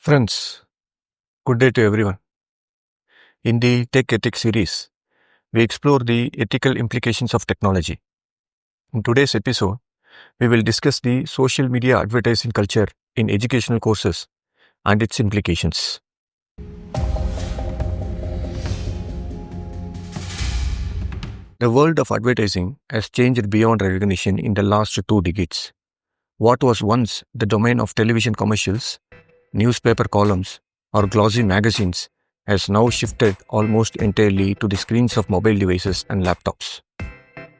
Friends, good day to everyone. In the Tech Ethics series, we explore the ethical implications of technology. In today's episode, we will discuss the social media advertising culture in educational courses and its implications. The world of advertising has changed beyond recognition in the last 2 decades. What was once the domain of television commercials, newspaper columns, or glossy magazines has now shifted almost entirely to the screens of mobile devices and laptops.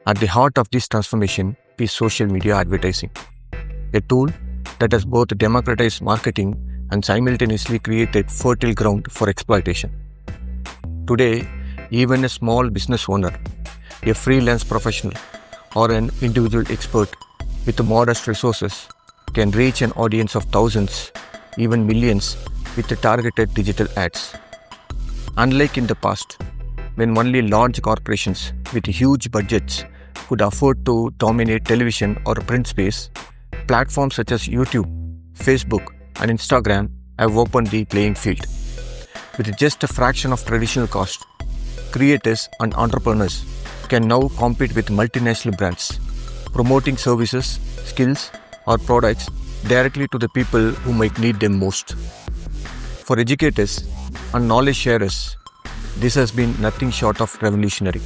At the heart of this transformation is social media advertising, a tool that has both democratized marketing and simultaneously created fertile ground for exploitation. Today, even a small business owner, a freelance professional, or an individual expert with modest resources can reach an audience of thousands, even millions, with the targeted digital ads. Unlike in the past, when only large corporations with huge budgets could afford to dominate television or print space, platforms such as YouTube, Facebook, and Instagram have opened the playing field. With just a fraction of traditional cost, creators and entrepreneurs can now compete with multinational brands, promoting services, skills, or products directly to the people who might need them most. For educators and knowledge sharers, this has been nothing short of revolutionary.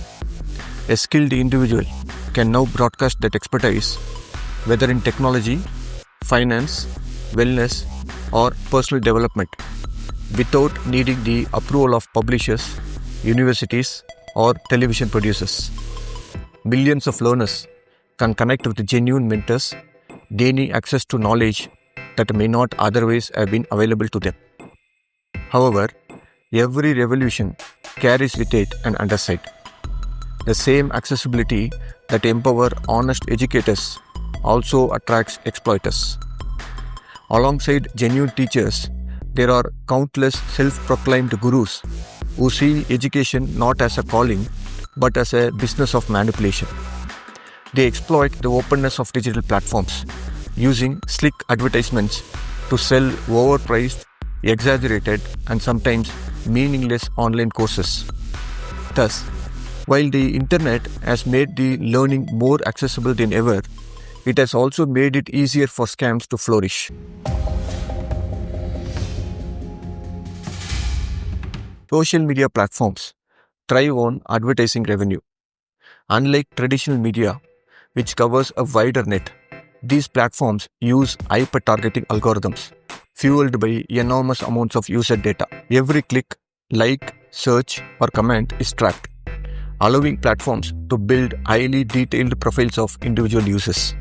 A skilled individual can now broadcast that expertise, whether in technology, finance, wellness, or personal development, without needing the approval of publishers, universities, or television producers. Millions of learners can connect with genuine mentors, gaining access to knowledge that may not otherwise have been available to them. However, every revolution carries with it an underside. The same accessibility that empowers honest educators also attracts exploiters. Alongside genuine teachers, there are countless self-proclaimed gurus who see education not as a calling but as a business of manipulation. They exploit the openness of digital platforms, using slick advertisements to sell overpriced, exaggerated, and sometimes meaningless online courses. Thus, while the internet has made the learning more accessible than ever, it has also made it easier for scams to flourish. Social media platforms thrive on advertising revenue. Unlike traditional media, which covers a wider net, these platforms use hyper-targeting algorithms fueled by enormous amounts of user data. Every click, like, search, or comment is tracked, allowing platforms to build highly detailed profiles of individual users.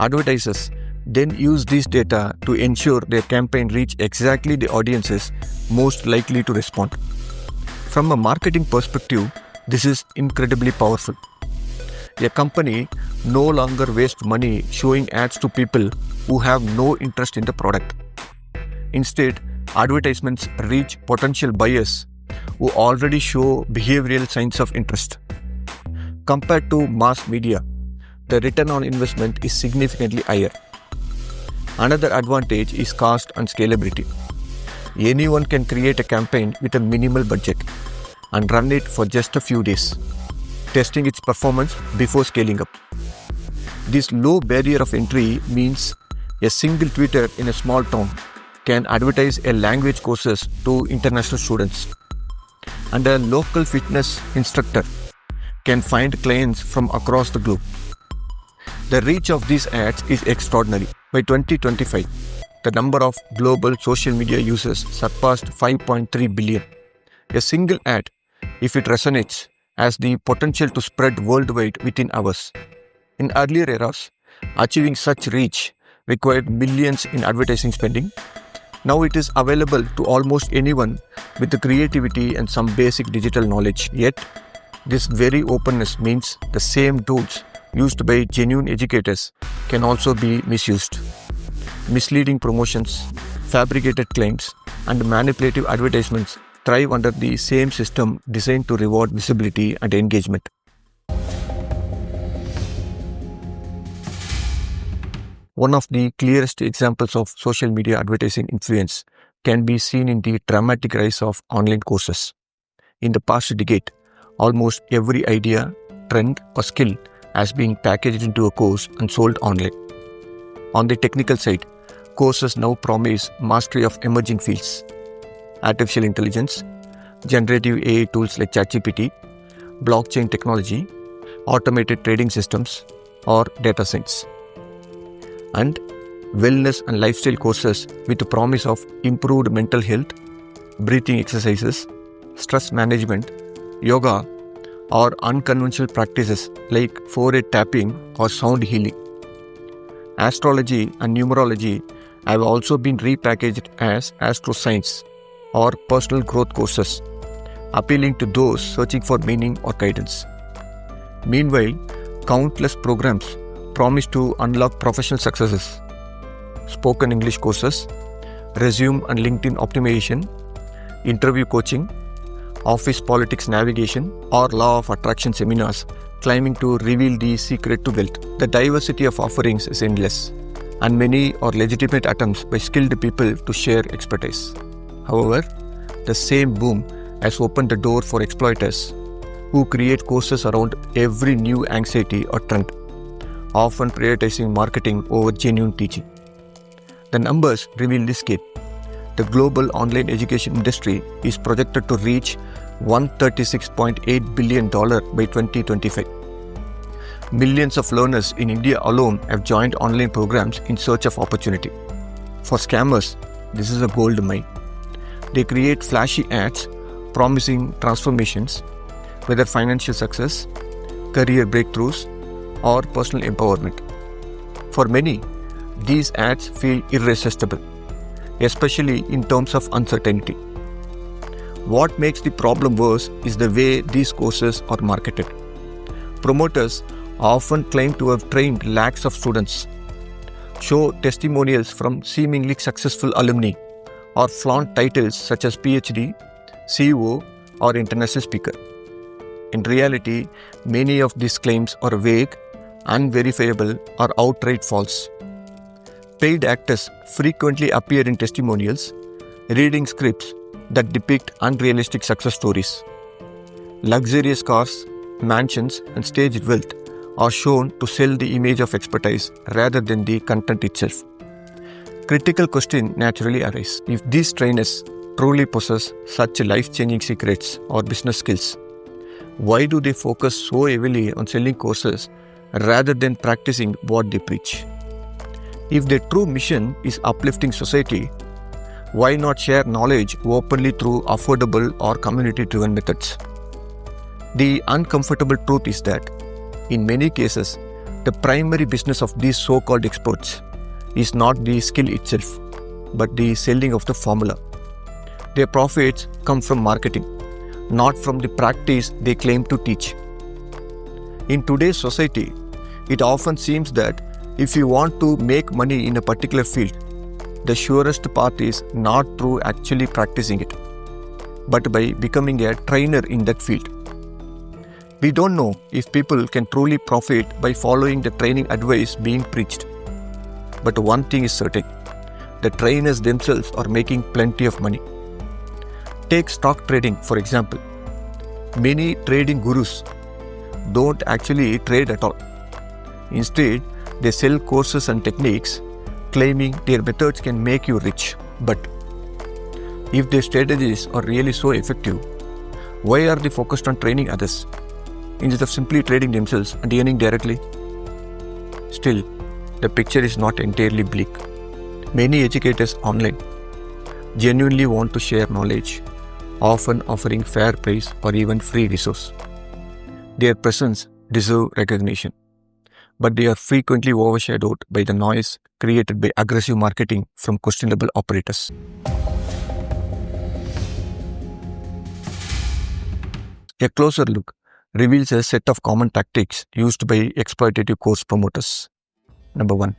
Advertisers then use this data to ensure their campaign reach exactly the audiences most likely to respond. From a marketing perspective, this is incredibly powerful. A company no longer wastes money showing ads to people who have no interest in the product. Instead, advertisements reach potential buyers who already show behavioral signs of interest. Compared to mass media, the return on investment is significantly higher. Another advantage is cost and scalability. Anyone can create a campaign with a minimal budget and run it for just a few days, testing its performance before scaling up. This low barrier of entry means a single tweeter in a small town can advertise a language courses to international students, and a local fitness instructor can find clients from across the globe. The reach of these ads is extraordinary. By 2025, the number of global social media users surpassed 5.3 billion. A single ad, if it resonates, has the potential to spread worldwide within hours. In earlier eras, achieving such reach required millions in advertising spending. Now it is available to almost anyone with the creativity and some basic digital knowledge. Yet, this very openness means the same tools used by genuine educators can also be misused. Misleading promotions, fabricated claims, and manipulative advertisements thrive under the same system designed to reward visibility and engagement. One of the clearest examples of social media advertising influence can be seen in the dramatic rise of online courses. In the past decade, almost every idea, trend, or skill has been packaged into a course and sold online. On the technical side, courses now promise mastery of emerging fields: artificial intelligence, generative AI tools like ChatGPT, blockchain technology, automated trading systems, or data science, and wellness and lifestyle courses with the promise of improved mental health, breathing exercises, stress management, yoga, or unconventional practices like forehead tapping or sound healing. Astrology and numerology have also been repackaged as astroscience or personal growth courses, appealing to those searching for meaning or guidance. Meanwhile, countless programs promise to unlock professional successes: spoken English courses, resume and LinkedIn optimization, interview coaching, office politics navigation, or law of attraction seminars claiming to reveal the secret to wealth. The diversity of offerings is endless, and many are legitimate attempts by skilled people to share expertise. However, the same boom has opened the door for exploiters who create courses around every new anxiety or trend, often prioritizing marketing over genuine teaching. The numbers reveal this scale. The global online education industry is projected to reach $136.8 billion by 2025. Millions of learners in India alone have joined online programs in search of opportunity. For scammers, this is a gold mine. They create flashy ads promising transformations, whether financial success, career breakthroughs, or personal empowerment. For many, these ads feel irresistible, especially in terms of uncertainty. What makes the problem worse is the way these courses are marketed. Promoters often claim to have trained lakhs of students, show testimonials from seemingly successful alumni, or flaunt titles such as Ph.D., CEO, or international speaker. In reality, many of these claims are vague, unverifiable, or outright false. Paid actors frequently appear in testimonials, reading scripts that depict unrealistic success stories. Luxurious cars, mansions, and staged wealth are shown to sell the image of expertise rather than the content itself. Critical questions naturally arise. If these trainers truly possess such life-changing secrets or business skills, why do they focus so heavily on selling courses rather than practicing what they preach? If their true mission is uplifting society, why not share knowledge openly through affordable or community-driven methods? The uncomfortable truth is that, in many cases, the primary business of these so-called experts is not the skill itself, but the selling of the formula. Their profits come from marketing, not from the practice they claim to teach. In today's society, it often seems that if you want to make money in a particular field, the surest path is not through actually practicing it, but by becoming a trainer in that field. We don't know if people can truly profit by following the training advice being preached. But one thing is certain: the trainers themselves are making plenty of money. Take stock trading, for example. Many trading gurus don't actually trade at all. Instead, they sell courses and techniques, claiming their methods can make you rich. But if their strategies are really so effective, why are they focused on training others instead of simply trading themselves and earning directly? Still, the picture is not entirely bleak. Many educators online genuinely want to share knowledge, often offering fair price or even free resource. Their presence deserves recognition, but they are frequently overshadowed by the noise created by aggressive marketing from questionable operators. A closer look reveals a set of common tactics used by exploitative course promoters. Number 1.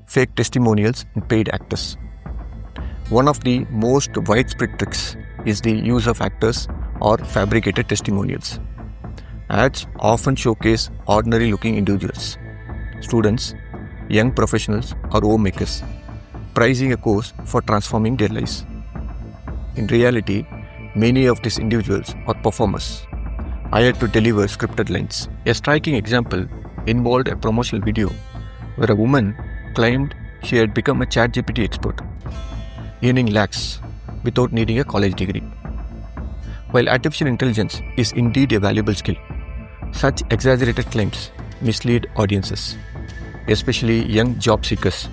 Fake testimonials and paid actors. One of the most widespread tricks is the use of actors or fabricated testimonials. Ads often showcase ordinary-looking individuals, students, young professionals, or homemakers, pricing a course for transforming their lives. In reality, many of these individuals are performers, hired to deliver scripted lines. A striking example involved a promotional video where a woman claimed she had become a ChatGPT expert, earning lakhs without needing a college degree. While artificial intelligence is indeed a valuable skill, such exaggerated claims mislead audiences, especially young job seekers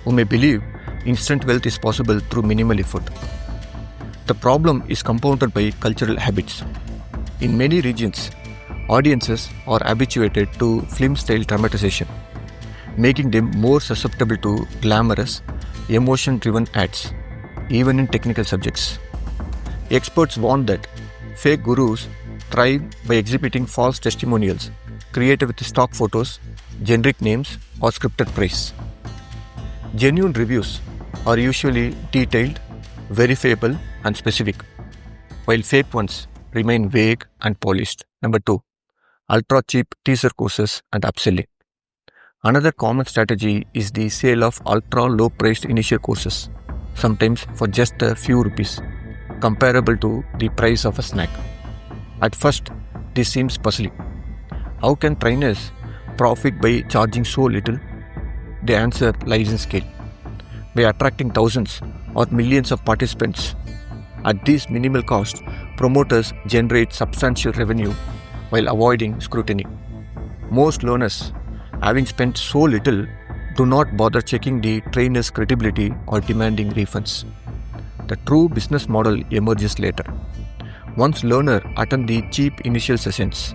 who may believe instant wealth is possible through minimal effort. The problem is compounded by cultural habits. In many regions, audiences are habituated to film-style dramatization, making them more susceptible to glamorous, emotion-driven ads, even in technical subjects. Experts warn that fake gurus thrive by exhibiting false testimonials created with stock photos, generic names, or scripted praise. Genuine reviews are usually detailed, verifiable, and specific, while fake ones remain vague and polished. Number 2. Ultra-cheap teaser courses and upselling. Another common strategy is the sale of ultra-low-priced initial courses, sometimes for just a few rupees, comparable to the price of a snack. At first, this seems puzzling. How can trainers profit by charging so little? The answer lies in scale. By attracting thousands or millions of participants at this minimal cost, promoters generate substantial revenue while avoiding scrutiny. Most learners, having spent so little, do not bother checking the trainer's credibility or demanding refunds. The true business model emerges later. Once learners attend the cheap initial sessions,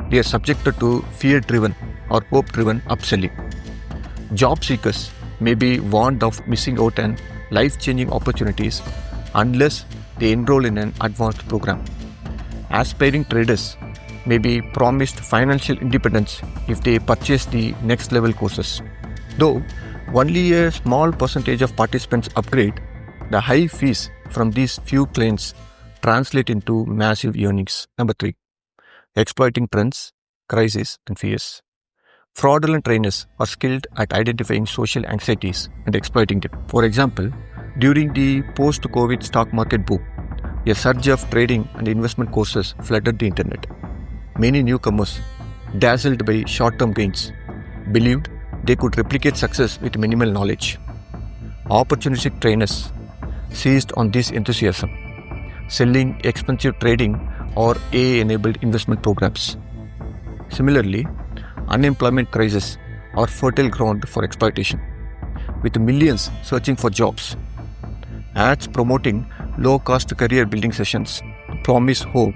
they are subjected to fear-driven or hope-driven upselling. Job seekers may be warned of missing out on life-changing opportunities unless they enroll in an advanced program. Aspiring traders may be promised financial independence if they purchase the next level courses. Though only a small percentage of participants upgrade, the high fees from these few clients translate into massive earnings. Number 3. Exploiting trends, crises, and fears. Fraudulent trainers are skilled at identifying social anxieties and exploiting them. For example, during the post-COVID stock market boom, a surge of trading and investment courses flooded the internet. Many newcomers, dazzled by short-term gains, believed they could replicate success with minimal knowledge. Opportunistic trainers seized on this enthusiasm, selling expensive trading or AI-enabled investment programs. Similarly, unemployment crises are fertile ground for exploitation, with millions searching for jobs. Ads promoting low-cost career-building sessions promise hope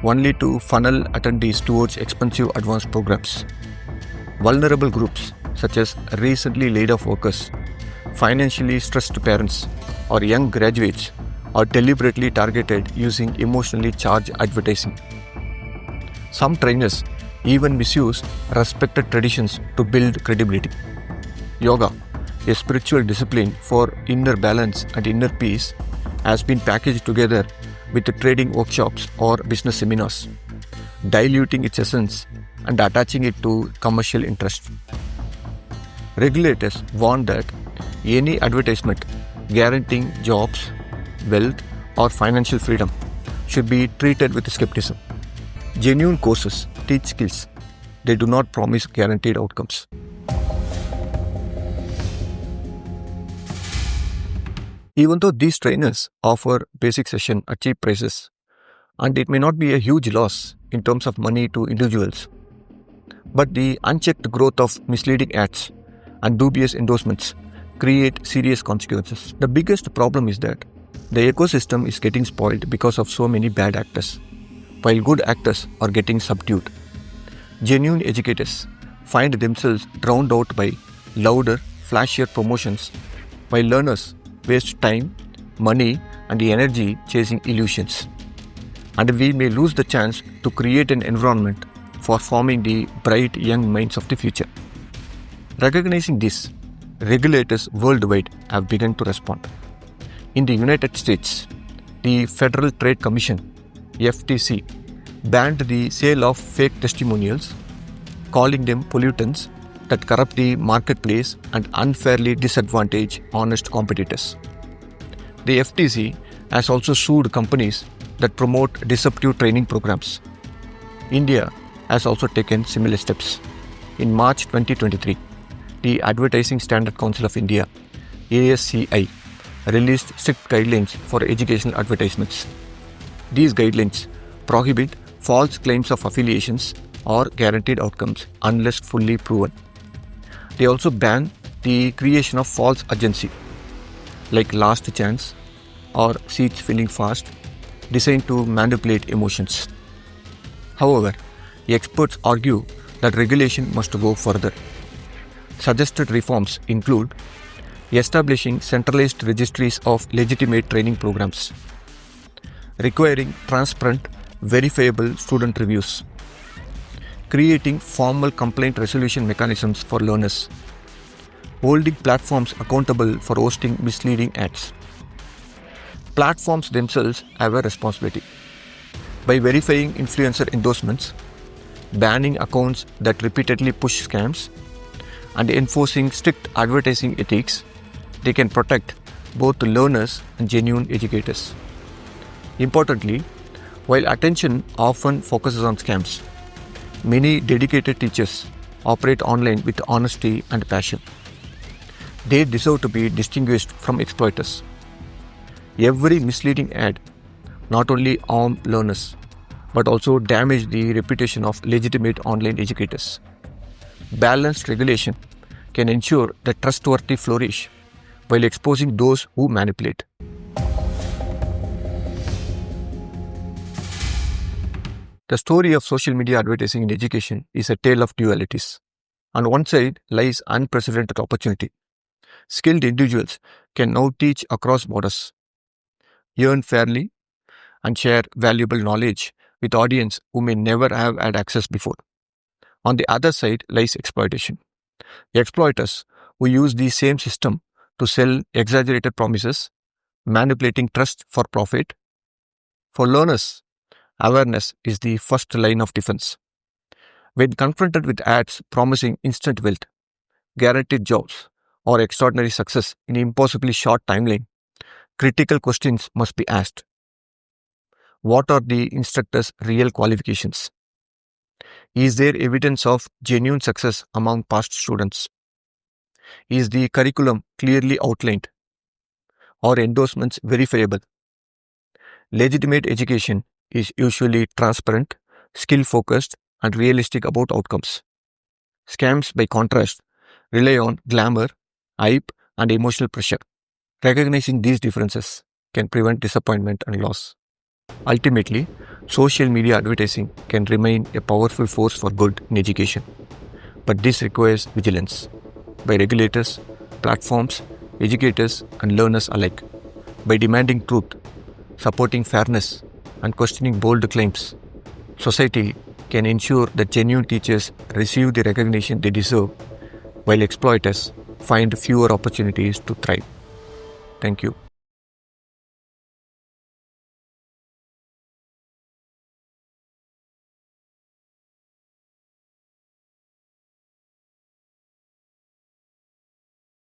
only to funnel attendees towards expensive advanced programs. Vulnerable groups such as recently laid-off workers, financially stressed parents, or young graduates are deliberately targeted using emotionally charged advertising. Some trainers even misuse respected traditions to build credibility. Yoga, a spiritual discipline for inner balance and inner peace, has been packaged together with trading workshops or business seminars, diluting its essence and attaching it to commercial interest. Regulators warn that any advertisement guaranteeing jobs, wealth, or financial freedom should be treated with skepticism. Genuine courses teach skills. They do not promise guaranteed outcomes. Even though these trainers offer basic session at cheap prices, and it may not be a huge loss in terms of money to individuals, but the unchecked growth of misleading ads and dubious endorsements create serious consequences. The biggest problem is that the ecosystem is getting spoiled because of so many bad actors, while good actors are getting subdued. Genuine educators find themselves drowned out by louder, flashier promotions, while learners waste time, money, and energy chasing illusions. And we may lose the chance to create an environment for forming the bright young minds of the future. Recognizing this, regulators worldwide have begun to respond. In the United States, the Federal Trade Commission, FTC, banned the sale of fake testimonials, calling them pollutants that corrupt the marketplace and unfairly disadvantage honest competitors. The FTC has also sued companies that promote deceptive training programs. India has also taken similar steps. In March 2023, the Advertising Standard Council of India, ASCI, released strict guidelines for educational advertisements. These guidelines prohibit false claims of affiliations or guaranteed outcomes unless fully proven. They also ban the creation of false urgency, like last chance or seats filling fast, designed to manipulate emotions. However, experts argue that regulation must go further. Suggested reforms include establishing centralized registries of legitimate training programs, requiring transparent, verifiable student reviews, creating formal complaint resolution mechanisms for learners, holding platforms accountable for hosting misleading ads. Platforms themselves have a responsibility. By verifying influencer endorsements, banning accounts that repeatedly push scams, and enforcing strict advertising ethics, they can protect both learners and genuine educators. Importantly, while attention often focuses on scams, many dedicated teachers operate online with honesty and passion. They deserve to be distinguished from exploiters. Every misleading ad not only harm learners, but also damage the reputation of legitimate online educators. Balanced regulation can ensure that trustworthy flourish while exposing those who manipulate. The story of social media advertising in education is a tale of dualities. On one side lies unprecedented opportunity. Skilled individuals can now teach across borders, earn fairly, and share valuable knowledge with audience who may never have had access before. On the other side lies exploitation. Exploiters who use the same system to sell exaggerated promises, manipulating trust for profit. For learners, awareness is the first line of defense. When confronted with ads promising instant wealth, guaranteed jobs, or extraordinary success in an impossibly short timeline, critical questions must be asked. What are the instructor's real qualifications? Is there evidence of genuine success among past students? Is the curriculum clearly outlined? Or endorsements verifiable? Legitimate education is usually transparent, skill-focused, and realistic about outcomes. Scams, by contrast, rely on glamour, hype, and emotional pressure. Recognizing these differences can prevent disappointment and loss. Ultimately, social media advertising can remain a powerful force for good in education, but this requires vigilance by regulators, platforms, educators, and learners alike. By demanding truth, supporting fairness, and questioning bold claims, society can ensure that genuine teachers receive the recognition they deserve, while exploiters find fewer opportunities to thrive. Thank you.